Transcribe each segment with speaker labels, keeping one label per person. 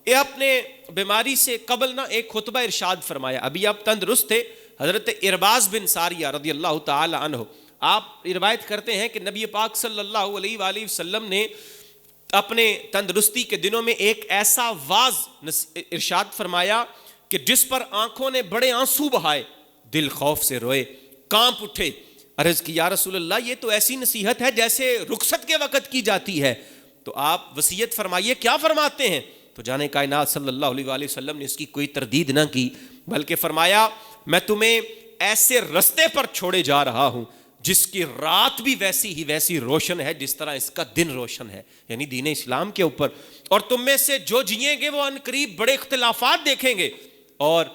Speaker 1: یہ اپنے بیماری سے قبل نہ ایک خطبہ ارشاد فرمایا. ابھی آپ تندرست تھے. حضرت ارباز بن ساریہ رضی اللہ تعالی عنہ آپ روایت کرتے ہیں کہ نبی پاک صلی اللہ علیہ وآلہ وسلم نے اپنے تندرستی کے دنوں میں ایک ایسا واعظ ارشاد فرمایا کہ جس پر آنکھوں نے بڑے آنسو بہائے, دل خوف سے روئے, کانپ اٹھے. عرض کی یا رسول اللہ, یہ تو ایسی نصیحت ہے جیسے رخصت کے وقت کی جاتی ہے, تو آپ وصیت فرمائیے, کیا فرماتے ہیں؟ تو جانے کائنات صلی اللہ علیہ وآلہ وسلم نے اس کی کوئی تردید نہ کی, بلکہ فرمایا میں تمہیں ایسے رستے پر چھوڑے جا رہا ہوں جس کی رات بھی ویسی روشن ہے جس طرح اس کا دن روشن ہے, یعنی دین اسلام کے اوپر. اور تم میں سے جو جئیں گے وہ ان قریب بڑے اختلافات دیکھیں گے, اور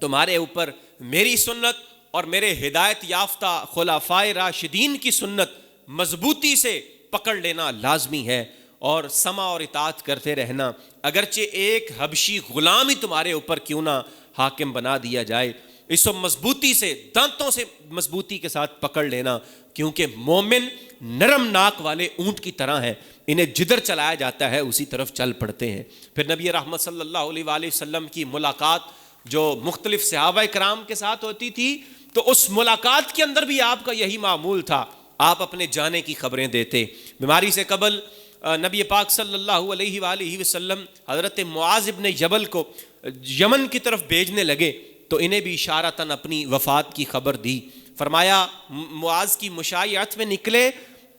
Speaker 1: تمہارے اوپر میری سنت اور میرے ہدایت یافتہ خلفائے راشدین کی سنت مضبوطی سے پکڑ لینا لازمی ہے, اور سمع اور اطاعت کرتے رہنا, اگرچہ ایک حبشی غلام ہی تمہارے اوپر کیوں نہ حاکم بنا دیا جائے, اس کو مضبوطی سے, دانتوں سے مضبوطی کے ساتھ پکڑ لینا, کیونکہ مومن نرم ناک والے اونٹ کی طرح ہیں, انہیں جدھر چلایا جاتا ہے اسی طرف چل پڑتے ہیں. پھر نبی رحمت صلی اللہ علیہ وآلہ وسلم کی ملاقات جو مختلف صحابہ کرام کے ساتھ ہوتی تھی, تو اس ملاقات کے اندر بھی آپ کا یہی معمول تھا, آپ اپنے جانے کی خبریں دیتے. بیماری سے قبل نبی پاک صلی اللہ علیہ وآلہ وسلم حضرت معاذ ابن جبل کو یمن کی طرف بھیجنے لگے, تو انہیں بھی اشارتاً اپنی وفات کی خبر دی. فرمایا معاذ کی مشایعت میں نکلے,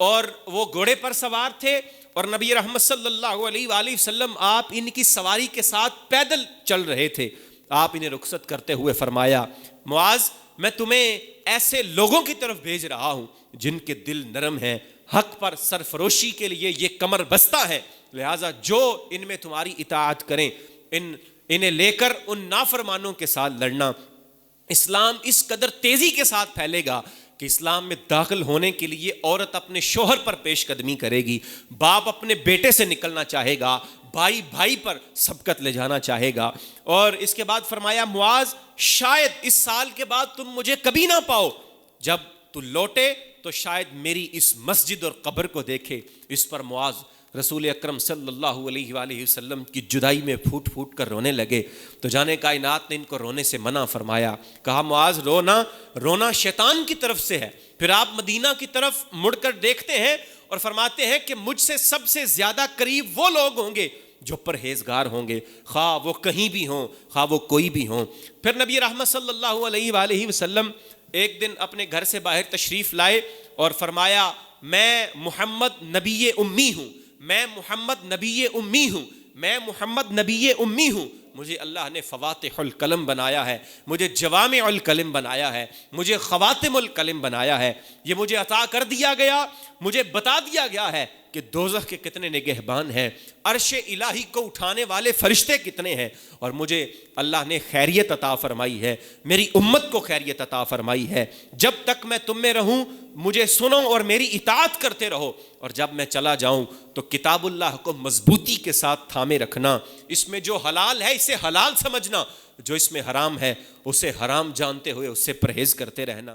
Speaker 1: اور وہ گھوڑے پر سوار تھے, اور نبی رحمت صلی اللہ علیہ وآلہ وسلم آپ ان کی سواری کے ساتھ پیدل چل رہے تھے. آپ انہیں رخصت کرتے ہوئے فرمایا معاذ میں تمہیں ایسے لوگوں کی طرف بھیج رہا ہوں جن کے دل نرم ہیں, حق پر سرفروشی کے لیے یہ کمر بستہ ہے, لہٰذا جو ان میں تمہاری اطاعت کریں انہیں لے کر ان نافرمانوں کے ساتھ لڑنا. اسلام اس قدر تیزی کے ساتھ پھیلے گا کہ اسلام میں داخل ہونے کے لیے عورت اپنے شوہر پر پیش قدمی کرے گی, باپ اپنے بیٹے سے نکلنا چاہے گا, بھائی بھائی پر سبقت لے جانا چاہے گا. اور اس کے بعد فرمایا معاذ شاید اس سال کے بعد تم مجھے کبھی نہ پاؤ, جب تو لوٹے تو شاید میری اس مسجد اور قبر کو دیکھے. اس پر معاذ رسول اکرم صلی اللہ علیہ وآلہ وسلم کی جدائی میں پھوٹ پھوٹ کر رونے لگے, تو جانے کائنات نے ان کو رونے سے منع فرمایا, کہا معاذ رونا شیطان کی طرف سے ہے. پھر آپ مدینہ کی طرف مڑ کر دیکھتے ہیں اور فرماتے ہیں کہ مجھ سے سب سے زیادہ قریب وہ لوگ ہوں گے جو پرہیزگار ہوں گے, خواہ وہ کہیں بھی ہوں خواہ وہ کوئی بھی ہوں. پھر نبی رحمت صلی اللہ علیہ وآلہ وسلم ایک دن اپنے گھر سے باہر تشریف لائے اور فرمایا میں محمد نبی امی ہوں, میں محمد نبی امی ہوں, میں محمد نبی امی ہوں. مجھے اللہ نے فواتح الکلم بنایا ہے, مجھے جوامع الکلم بنایا ہے, مجھے خواتم الکلم بنایا ہے. یہ مجھے عطا کر دیا گیا, مجھے بتا دیا گیا ہے کہ دوزخ کے کتنے نگہبان ہیں, عرش الہی کو اٹھانے والے فرشتے کتنے ہیں, اور مجھے اللہ نے خیریت عطا فرمائی ہے, میری امت کو خیریت عطا فرمائی ہے. جب تک میں تم میں رہوں مجھے سنو اور میری اطاعت کرتے رہو, اور جب میں چلا جاؤں تو کتاب اللہ کو مضبوطی کے ساتھ تھامے رکھنا. اس میں جو حلال ہے اسے حلال سمجھنا, جو اس میں حرام ہے اسے حرام جانتے ہوئے اس سے پرہیز کرتے رہنا.